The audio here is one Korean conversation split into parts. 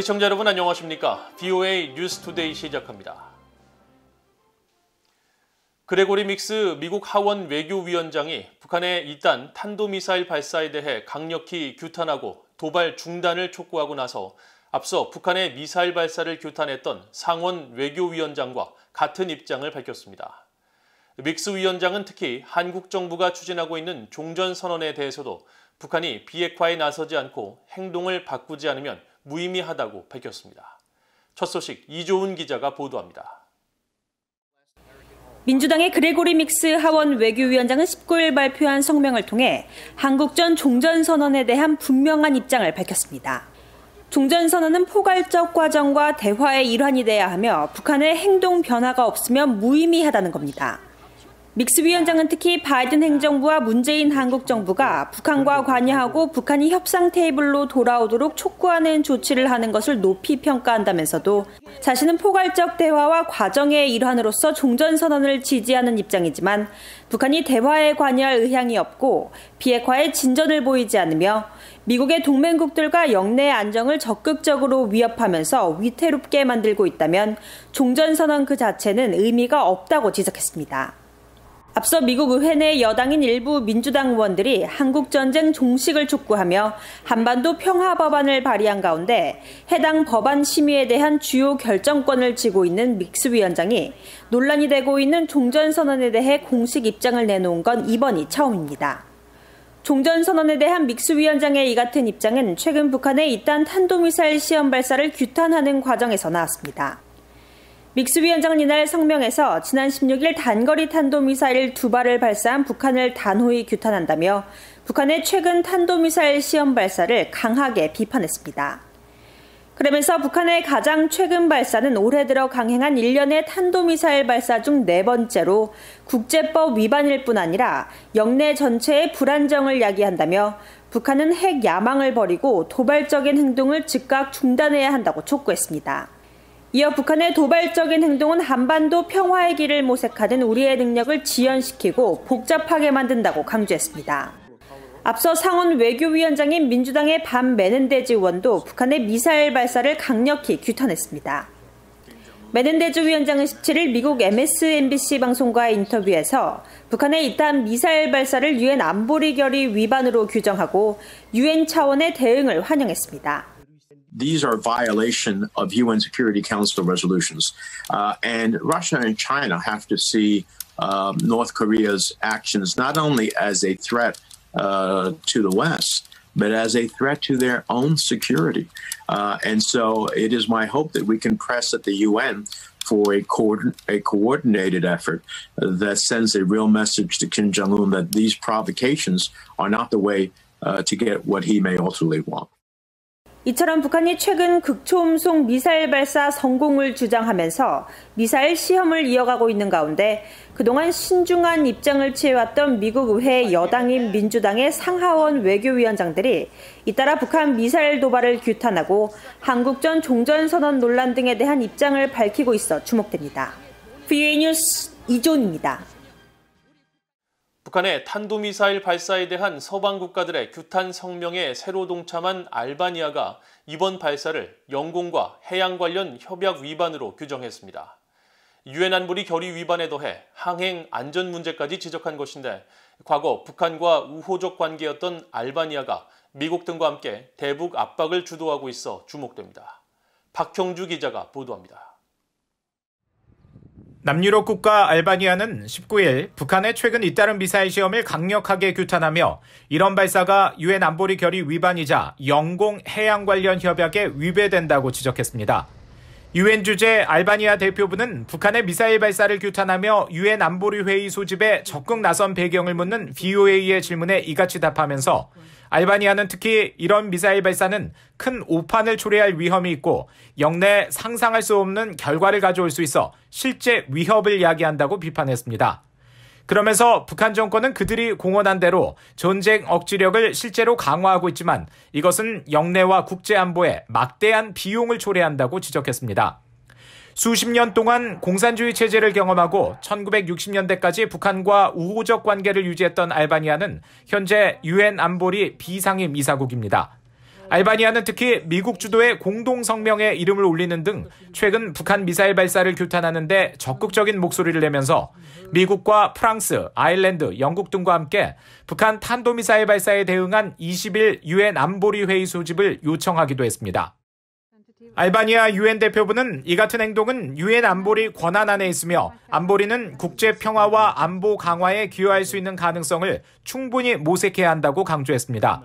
시청자 여러분 안녕하십니까? VOA 뉴스투데이 시작합니다. 그레고리 믹스 미국 하원 외교위원장이 북한의 이딴 탄도미사일 발사에 대해 강력히 규탄하고 도발 중단을 촉구하고 나서 앞서 북한의 미사일 발사를 규탄했던 상원 외교위원장과 같은 입장을 밝혔습니다. 믹스 위원장은 특히 한국 정부가 추진하고 있는 종전선언에 대해서도 북한이 비핵화에 나서지 않고 행동을 바꾸지 않으면 무의미하다고 밝혔습니다. 첫 소식 이조은 기자가 보도합니다. 민주당의 그레고리 믹스 하원 외교위원장은 19일 발표한 성명을 통해 한국전 종전선언에 대한 분명한 입장을 밝혔습니다. 종전선언은 포괄적 과정과 대화의 일환이 돼야 하며 북한의 행동 변화가 없으면 무의미하다는 겁니다. 믹스 위원장은 특히 바이든 행정부와 문재인 한국 정부가 북한과 관여하고 북한이 협상 테이블로 돌아오도록 촉구하는 조치를 하는 것을 높이 평가한다면서도 자신은 포괄적 대화와 과정의 일환으로서 종전선언을 지지하는 입장이지만 북한이 대화에 관여할 의향이 없고 비핵화에 진전을 보이지 않으며 미국의 동맹국들과 영내 안정을 적극적으로 위협하면서 위태롭게 만들고 있다면 종전선언 그 자체는 의미가 없다고 지적했습니다. 앞서 미국 의회 내 여당인 일부 민주당 의원들이 한국전쟁 종식을 촉구하며 한반도 평화 법안을 발의한 가운데 해당 법안 심의에 대한 주요 결정권을 쥐고 있는 믹스 위원장이 논란이 되고 있는 종전선언에 대해 공식 입장을 내놓은 건 이번이 처음입니다. 종전선언에 대한 믹스 위원장의 이 같은 입장은 최근 북한의 이딴 탄도미사일 시험 발사를 규탄하는 과정에서 나왔습니다. 믹스 위원장은 이날 성명에서 지난 16일 단거리 탄도미사일 2발을 발사한 북한을 단호히 규탄한다며 북한의 최근 탄도미사일 시험 발사를 강하게 비판했습니다. 그러면서 북한의 가장 최근 발사는 올해 들어 강행한 일련의 탄도미사일 발사 중 4번째로 국제법 위반일 뿐 아니라 영내 전체의 불안정을 야기한다며 북한은 핵 야망을 버리고 도발적인 행동을 즉각 중단해야 한다고 촉구했습니다. 이어 북한의 도발적인 행동은 한반도 평화의 길을 모색하는 우리의 능력을 지연시키고 복잡하게 만든다고 강조했습니다. 앞서 상원 외교위원장인 민주당의 반 메넨데즈 의원도 북한의 미사일 발사를 강력히 규탄했습니다. 메넨데즈 위원장은 17일 미국 MSNBC 방송과의 인터뷰에서 북한의 이딴 미사일 발사를 유엔 안보리 결의 위반으로 규정하고 유엔 차원의 대응을 환영했습니다. These are violation of UN Security Council resolutions. And Russia and China have to see North Korea's actions not only as a threat to the West, but as a threat to their own security. And so it is my hope that we can press at the UN for a coordinated effort that sends a real message to Kim Jong-un that these provocations are not the way to get what he may ultimately want. 이처럼 북한이 최근 극초음속 미사일 발사 성공을 주장하면서 미사일 시험을 이어가고 있는 가운데 그동안 신중한 입장을 취해왔던 미국 의회 여당인 민주당의 상하원 외교위원장들이 잇따라 북한 미사일 도발을 규탄하고 한국전 종전선언 논란 등에 대한 입장을 밝히고 있어 주목됩니다. VOA 뉴스 이조은입니다. 북한의 탄도미사일 발사에 대한 서방 국가들의 규탄 성명에 새로 동참한 알바니아가 이번 발사를 영공과 해양 관련 협약 위반으로 규정했습니다. 유엔 안보리 결의 위반에 더해 항행 안전 문제까지 지적한 것인데 과거 북한과 우호적 관계였던 알바니아가 미국 등과 함께 대북 압박을 주도하고 있어 주목됩니다. 박형주 기자가 보도합니다. 남유럽 국가 알바니아는 19일 북한의 최근 잇따른 미사일 시험을 강력하게 규탄하며 이런 발사가 유엔 안보리 결의 위반이자 영공 해양 관련 협약에 위배된다고 지적했습니다. 유엔 주재 알바니아 대표부는 북한의 미사일 발사를 규탄하며 유엔 안보리 회의 소집에 적극 나선 배경을 묻는 VOA의 질문에 이같이 답하면서 알바니아는 특히 이런 미사일 발사는 큰 오판을 초래할 위험이 있고 영내 상상할 수 없는 결과를 가져올 수 있어 실제 위협을 야기한다고 비판했습니다. 그러면서 북한 정권은 그들이 공언한 대로 전쟁 억지력을 실제로 강화하고 있지만 이것은 영내와 국제 안보에 막대한 비용을 초래한다고 지적했습니다. 수십 년 동안 공산주의 체제를 경험하고 1960년대까지 북한과 우호적 관계를 유지했던 알바니아는 현재 유엔 안보리 비상임 이사국입니다. 알바니아는 특히 미국 주도의 공동성명에 이름을 올리는 등 최근 북한 미사일 발사를 규탄하는 데 적극적인 목소리를 내면서 미국과 프랑스, 아일랜드, 영국 등과 함께 북한 탄도미사일 발사에 대응한 20일 유엔 안보리 회의 소집을 요청하기도 했습니다. 알바니아 유엔 대표부는 이 같은 행동은 유엔 안보리 권한 안에 있으며 안보리는 국제 평화와 안보 강화에 기여할 수 있는 가능성을 충분히 모색해야 한다고 강조했습니다.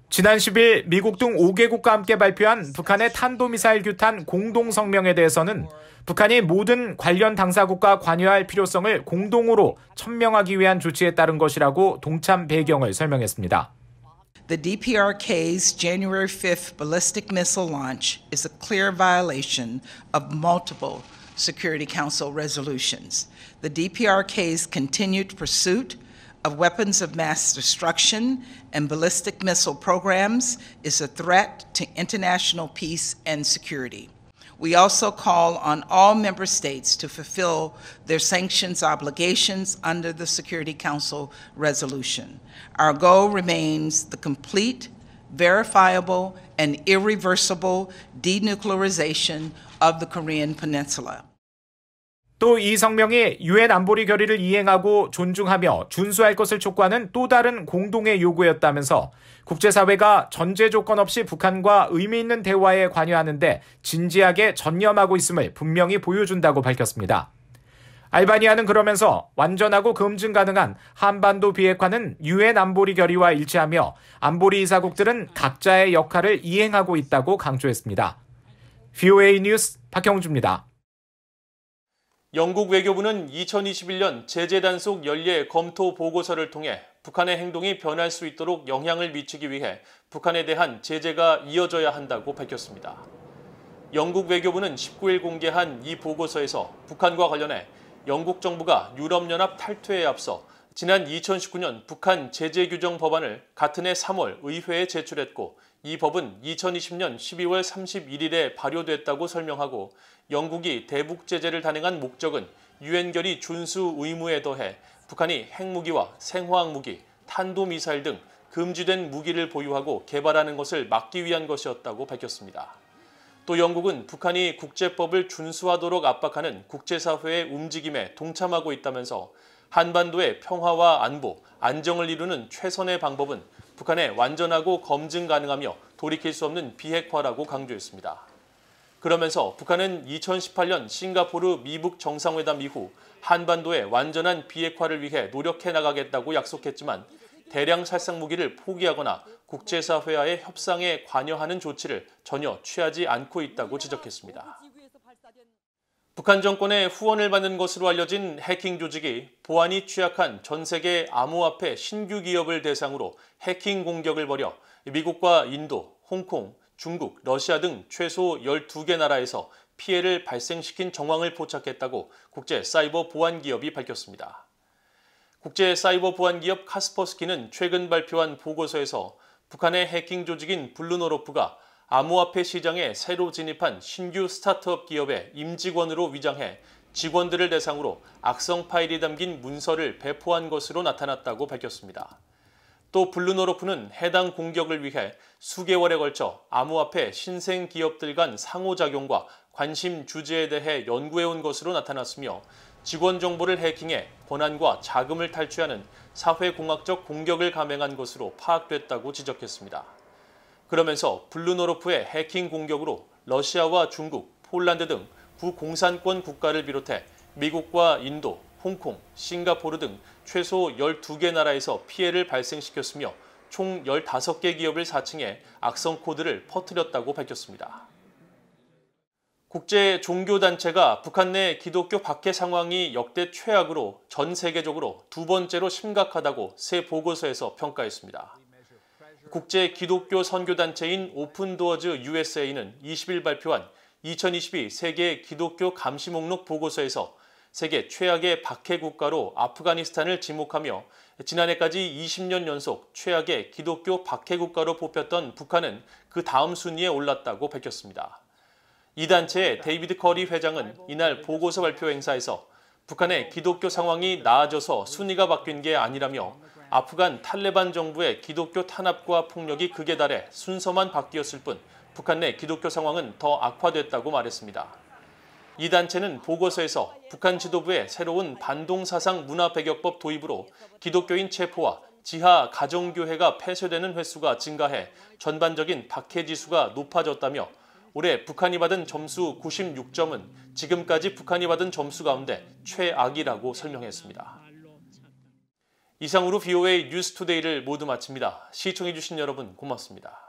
지난 10일 미국 등 5개국과 함께 발표한 북한의 탄도미사일 규탄 공동성명에 대해서는 북한이 모든 관련 당사국과 관여할 필요성을 공동으로 천명하기 위한 조치에 따른 것이라고 동참 배경을 설명했습니다. The DPRK's January 5th ballistic missile launch is a clear violation of multiple Security Council resolutions. The DPRK's continued pursuit of weapons of mass destruction and ballistic missile programs is a threat to international peace and security. We also call on all member states to fulfill their sanctions obligations under the Security Council resolution. Our goal remains the complete, verifiable, and irreversible denuclearization of the Korean Peninsula. 또 이 성명이 유엔 안보리 결의를 이행하고 존중하며 준수할 것을 촉구하는 또 다른 공동의 요구였다면서 국제사회가 전제 조건 없이 북한과 의미 있는 대화에 관여하는 데 진지하게 전념하고 있음을 분명히 보여준다고 밝혔습니다. 알바니아는 그러면서 완전하고 검증 가능한 한반도 비핵화는 유엔 안보리 결의와 일치하며 안보리 이사국들은 각자의 역할을 이행하고 있다고 강조했습니다. VOA 뉴스 박형주입니다. 영국 외교부는 2021년 제재 단속 연례 검토 보고서를 통해 북한의 행동이 변할 수 있도록 영향을 미치기 위해 북한에 대한 제재가 이어져야 한다고 밝혔습니다. 영국 외교부는 19일 공개한 이 보고서에서 북한과 관련해 영국 정부가 유럽연합 탈퇴에 앞서 지난 2019년 북한 제재 규정 법안을 같은 해 3월 의회에 제출했고 이 법은 2020년 12월 31일에 발효됐다고 설명하고 영국이 대북 제재를 단행한 목적은 유엔 결의 준수 의무에 더해 북한이 핵무기와 생화학무기, 탄도미사일 등 금지된 무기를 보유하고 개발하는 것을 막기 위한 것이었다고 밝혔습니다. 또 영국은 북한이 국제법을 준수하도록 압박하는 국제사회의 움직임에 동참하고 있다면서 한반도의 평화와 안보, 안정을 이루는 최선의 방법은 북한의 완전하고 검증 가능하며 돌이킬 수 없는 비핵화라고 강조했습니다. 그러면서 북한은 2018년 싱가포르 미북 정상회담 이후 한반도의 완전한 비핵화를 위해 노력해 나가겠다고 약속했지만 대량 살상 무기를 포기하거나 국제사회와의 협상에 관여하는 조치를 전혀 취하지 않고 있다고 지적했습니다. 북한 정권의 후원을 받는 것으로 알려진 해킹 조직이 보안이 취약한 전 세계 암호화폐 신규 기업을 대상으로 해킹 공격을 벌여 미국과 인도, 홍콩, 중국, 러시아 등 최소 12개 나라에서 피해를 발생시킨 정황을 포착했다고 국제사이버보안기업이 밝혔습니다. 국제사이버보안기업 카스퍼스키는 최근 발표한 보고서에서 북한의 해킹 조직인 블루노로프가 암호화폐 시장에 새로 진입한 신규 스타트업 기업의 임직원으로 위장해 직원들을 대상으로 악성 파일이 담긴 문서를 배포한 것으로 나타났다고 밝혔습니다. 또 블루노로프는 해당 공격을 위해 수개월에 걸쳐 암호화폐 신생 기업들 간 상호작용과 관심 주제에 대해 연구해온 것으로 나타났으며 직원 정보를 해킹해 권한과 자금을 탈취하는 사회공학적 공격을 감행한 것으로 파악됐다고 지적했습니다. 그러면서 블루노로프의 해킹 공격으로 러시아와 중국, 폴란드 등 구공산권 국가를 비롯해 미국과 인도, 홍콩, 싱가포르 등 최소 12개 나라에서 피해를 발생시켰으며 총 15개 기업을 사칭해 악성 코드를 퍼뜨렸다고 밝혔습니다. 국제 종교단체가 북한 내 기독교 박해 상황이 역대 최악으로 전 세계적으로 두 번째로 심각하다고 새 보고서에서 평가했습니다. 국제 기독교 선교단체인 오픈도어즈 USA는 20일 발표한 2022 세계 기독교 감시 목록 보고서에서 세계 최악의 박해 국가로 아프가니스탄을 지목하며 지난해까지 20년 연속 최악의 기독교 박해 국가로 뽑혔던 북한은 그 다음 순위에 올랐다고 밝혔습니다. 이 단체의 데이비드 커리 회장은 이날 보고서 발표 행사에서 북한의 기독교 상황이 나아져서 순위가 바뀐 게 아니라며 아프간 탈레반 정부의 기독교 탄압과 폭력이 극에 달해 순서만 바뀌었을 뿐 북한 내 기독교 상황은 더 악화됐다고 말했습니다. 이 단체는 보고서에서 북한 지도부의 새로운 반동사상 문화배격법 도입으로 기독교인 체포와 지하 가정교회가 폐쇄되는 횟수가 증가해 전반적인 박해지수가 높아졌다며 올해 북한이 받은 점수 96점은 지금까지 북한이 받은 점수 가운데 최악이라고 설명했습니다. 이상으로 VOA 뉴스투데이를 모두 마칩니다. 시청해주신 여러분 고맙습니다.